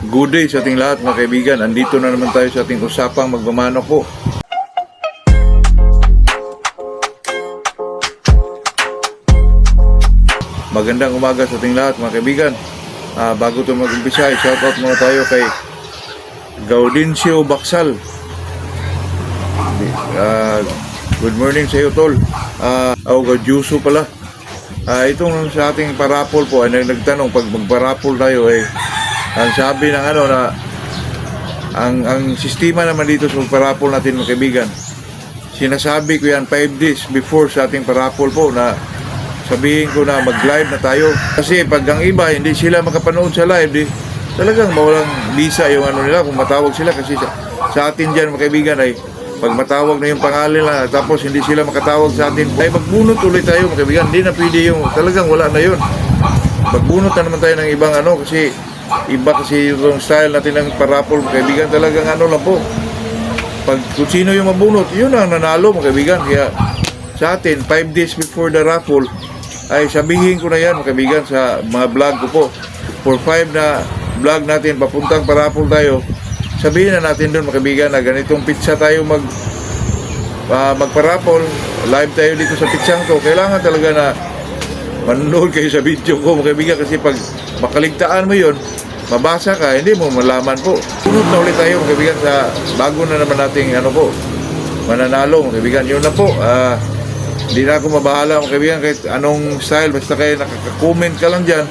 Good day sa ating lahat mga kaibigan. Andito na naman tayo sa ating usapang magmamanok po. Magandang umaga sa ating lahat mga kaibigan. Bago ito mag-umpisa, shoutout muna tayo kay Gaudencio Baksal. Good morning sa iyo, tol. Gaudencio pala. Itong sa ating parapol po, ay nagtanong pag magparapol tayo ang sabi ng ang sistema naman dito sa parapol natin mga kaibigan, sinasabi ko yan 5 days before sa ating parapol po na sabihin ko na mag-live na tayo. Kasi pag ang iba hindi sila makapanood sa live, talagang mawalang visa yung nila kung matawag sila. Kasi sa atin dyan mga kaibigan ay pag matawag na yung pangalan lang tapos hindi sila makatawag sa atin, ay magbunot ulit tayo mga kaibigan. Hindi na pwede yung talagang wala na yun. Magbunot na naman tayo ng ibang kasi iba kasi yung style natin ng parapol mga kaibigan. Talagang lang po, pag kung sino yung mabunot, yun ang nanalo mga kaibigan. Kaya sa atin 5 days before the raffle ay sabihin ko na yan mga kaibigan sa mga vlog ko po. For 5 na vlog natin papuntang parapol tayo, sabihin na natin doon mga kaibigan na ganitong pizza tayo magparapol. Live tayo dito sa pizzang to. Kailangan talaga na manood kayo sa video ko mga kaibigan, kasi pag makaligtaan mo yun, mabasa ka, hindi mo malaman po. Sunod na ulit tayo mga kaibigan sa bago na naman nating mananalo mga kaibigan. Yun na po. Hindi na ako mabahala mga kaibigan kahit anong style, basta kayo nakaka-comment ka lang dyan,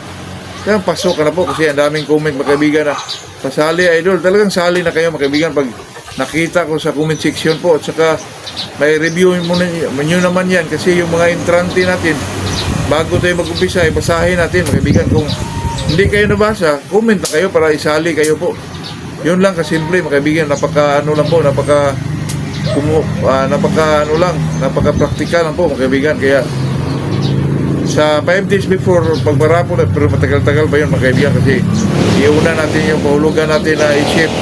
kaya pasok ka na po kasi ang daming comment mga kaibigan na pasali idol. Talagang sali na kayo mga kaibigan pag nakita ko sa comment section po. At saka may review mo nyo naman yan, kasi yung mga entrante natin bago tayo mag-umpisa ay basahin natin mga kaibigan. Kung hindi kayo nabasa, comment na kayo para isali kayo po. Yun lang kasimple mga kaibigan. Napaka-practical lang po mga kaibigan. Kaya sa 5 days before pagparapol, pero matagal-tagal pa yun mga kaibigan, kasi iuna natin yung pahulugan natin na i-ship.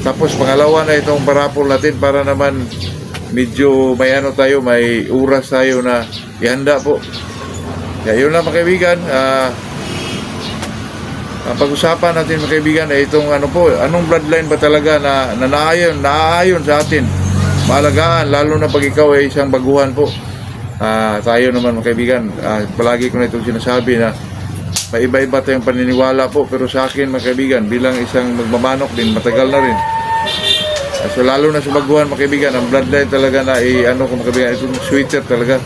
Tapos pangalawa na itong parapol natin para naman medyo may may oras tayo na ihanda po. Kaya yun lang mga kaibigan. Ang pag-usapan natin mga kaibigan ay itong anong bloodline ba talaga na naayon sa atin, maalagaan, lalo na pag ikaw ay isang baguhan po. Tayo naman mga kaibigan, palagi ko na itong sinasabi na paiba-iba tayong paniniwala po, pero sa akin mga kaibigan bilang isang magmamanok din, matagal na rin. So lalo na sa baguhan mga kaibigan, ang bloodline talaga na mga kaibigan, itong sweater talaga.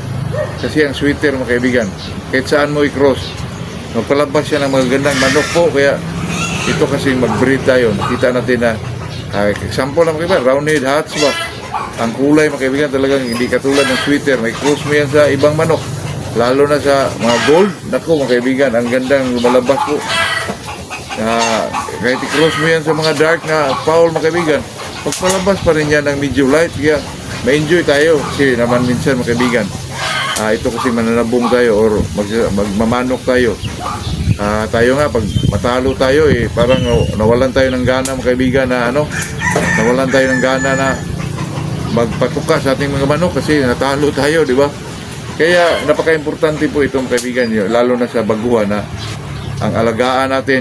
Kasi ang sweater mga kaibigan, kahit saan mo i-cross, magpalabas siya ng magagandang manok po. Kaya ito kasi mag-breed tayo. Nakita natin na example lang mga kaibigan, round-head hatchback. Ang kulay mga kaibigan talagang hindi katulad ng sweater. May cross mo yan sa ibang manok, lalo na sa mga gold. Naku mga kaibigan, ang gandang lumalabas po. Kahit i-cross mo yan sa mga dark na fowl mga kaibigan, magpalabas pa rin yan ng medyo light. Kaya ma-enjoy tayo kasi naman minsan mga kaibigan, ito kasi mananabong tayo or magmamanok tayo. Tayo nga pag matalo tayo parang nawalan tayo ng gana mga kaibigan na nawalan tayo ng gana na magpatuka sa ating mga manok kasi natalo tayo, di ba? Kaya napaka-importante po itong kaibigan nyo, lalo na sa baguhan, na ang alagaan natin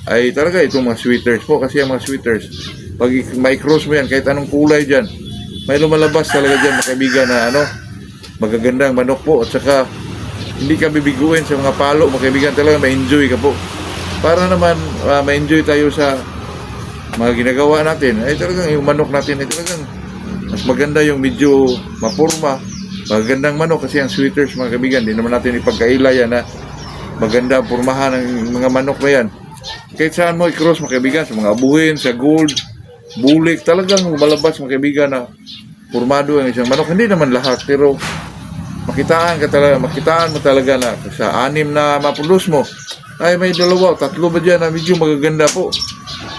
ay talaga itong mga sweaters po. Kasi ang mga sweaters, pag may cross mo yan, kahit anong kulay dyan, may lumalabas talaga dyan mga kaibigan na magagandang manok po. At saka hindi ka bibiguin sa mga palo mga kaibigan, talaga ma-enjoy ka po. Para naman ma-enjoy tayo sa mga ginagawa natin, ay talagang yung manok natin ay talagang mas maganda, yung medyo mapurma, magandang manok. Kasi ang sweaters mga kaibigan, di naman natin ipagkaila yan na maganda purmahan ng mga manok na yan. Kahit saan mo i-cross mga kaibigan, sa mga abuhin, sa gold, bulik, talagang malabas mga kaibigan na purmado ang isang manok. Hindi naman lahat, pero makitaan mo talaga na sa 6 na mapulos mo ay may 2 o 3 ba dyan na medyo magaganda po.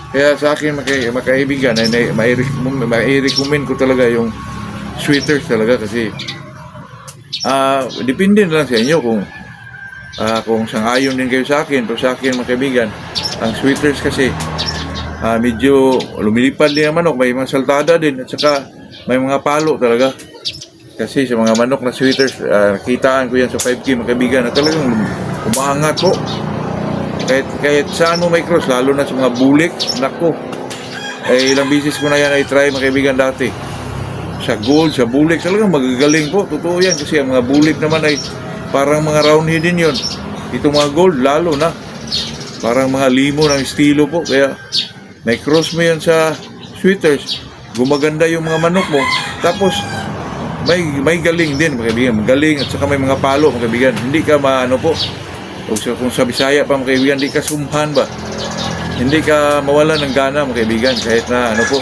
Kaya sa akin mga kaibigan ay mai-recommend ko talaga yung sweaters talaga. Kasi depende na lang sa inyo kung sang-ayon din kayo sa akin. Pero sa akin mga kaibigan, ang sweaters kasi medyo lumilipad din ang manok, may mga saltada din, at saka may mga palo talaga. Kasi sa mga manok na sweaters, nakitaan ko yan sa 5K mga kaibigan na talagang umaangat po. Kahit saan mo may cross, lalo na sa mga bulik, nako. Ilang bisis ko na yan ay try mga kaibigan dati. Sa gold, sa bulik, talagang magagaling po. Totoo yan kasi ang mga bulik naman ay parang mga round head din yun. Itong mga gold, lalo na. Parang mga limo ng estilo po. Kaya may cross mo yan sa sweaters, gumaganda yung mga manok mo. Tapos, may galing din mga kaibigan. Galing at saka may mga palo mga kaibigan. Hindi ka maano po. O kung sa Bisaya pa mga kaibigan, hindi ka sumhan ba? Hindi ka mawala ng gana mga kaibigan. Kahit na ano po,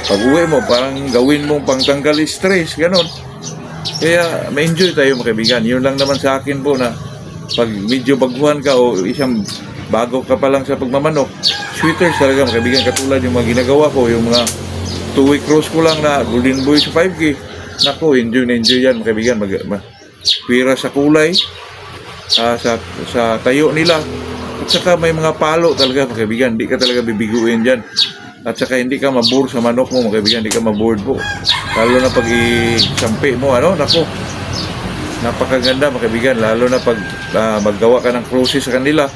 pag uwi mo, parang gawin mong pangtanggal stress, ganon. Kaya ma-enjoy tayo mga kaibigan. Yun lang naman sa akin po na pag medyo baguhan ka o isang bago ka pa lang sa pagmamanok, sweaters talaga mga kaibigan. Katulad yung mga ginagawa ko, yung mga 2-week cross ko lang na Golden Boy sa 5K. Nako, enjoy na enjoy yan mga kaibigan. Pira sa kulay, sa tayo nila. At saka may mga palo talaga mga kaibigan. Hindi ka talaga bibiguin dyan. At saka hindi ka mabore sa manok mo mga kaibigan. Hindi ka mabored po. Lalo na pag isampi mo, nako. Napakaganda mga kaibigan. Lalo na pag maggawa ka ng crosses sa kanila.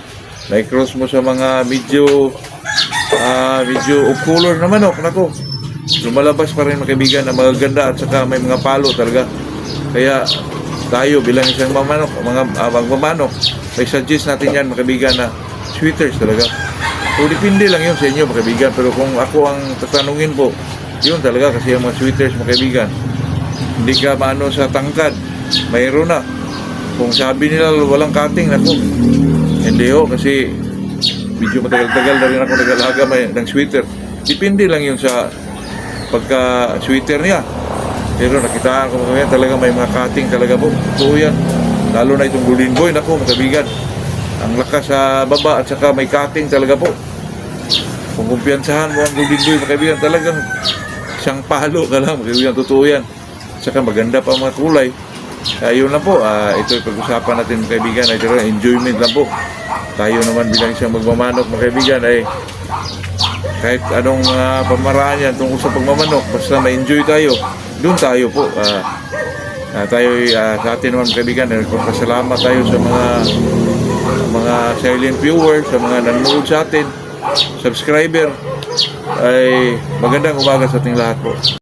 May cross mo sa mga medyo off color na manok, nako. Lumalabas pa rin mga kaibigan na magaganda at saka may mga palo talaga. Kaya tayo bilang isang magmamanok, may suggest natin yan mga kaibigan na sweaters talaga. So depende lang yun sa inyo mga kaibigan. Pero kung ako ang tatanungin po, yun talaga kasi yung mga sweaters mga kaibigan. Hindi ka maano sa tangkad, mayroon na. Kung sabi nila walang cutting, ako hindi ho, kasi medyo matagal-tagal na rin ako nag-alaga ng sweater. Depende lang yun sa pagka-sweater niya. Pero nakitaan ko mga talaga may mga cutting talaga po. Totoo yan. Lalo na itong Golden Boy, naku mga kaibigan. Ang lakas sa baba at saka may cutting talaga po. Kung kumpiyansahan mo ang Golden Boy mga kaibigan, talagang isang palo ka lang mga kaibigan. Totoo yan. At saka maganda pa mga kulay. Yun lang po. Ito yung pag-usapan natin mga kaibigan. Ay talaga enjoyment lang po. Tayo naman bilang isang magmamanok mga kaibigan ay kahit anong pamaraan yan tungkol sa pagmamanok, basta ma-enjoy tayo, doon tayo po. Tayo sa atin naman kaibigan, nagpapasalamat tayo sa mga silent viewers, sa mga nanonood sa atin, subscriber. Ay magandang umaga sa ating lahat po.